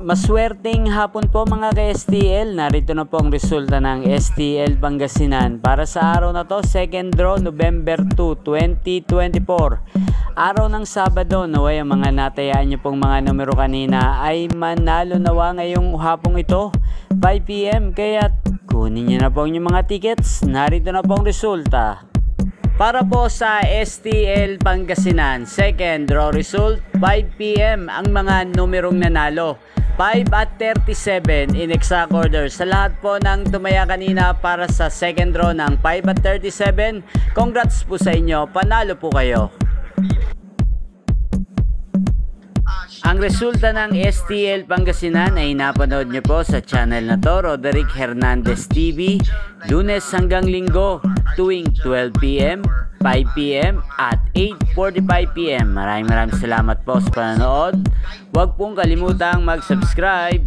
Maswerteng hapon po mga ka-STL. Narito na po ang resulta ng STL Pangasinan para sa araw na to, second draw, November 2, 2024. Araw ng Sabado, naway ang mga natayaan nyo pong mga numero kanina ay manalo nawa ngayong hapong ito, 5 PM. Kaya kunin nyo na po yung mga tickets. Narito na po ang resulta. Para po sa STL Pangasinan, second draw result, 5 PM ang mga numerong nanalo. 5 at 37 in exact order. Sa lahat po ng tumaya kanina para sa second draw ng 5 at 37, congrats po sa inyo, panalo po kayo. Ang resulta ng STL Pangasinan ay napanood nyo po sa channel na to, Roderick Hernandez TV, Lunes hanggang Linggo, tuwing 12 PM, 5 PM at 8:45 PM. Maraming salamat po sa panonood. Huwag pong kalimutang mag-subscribe.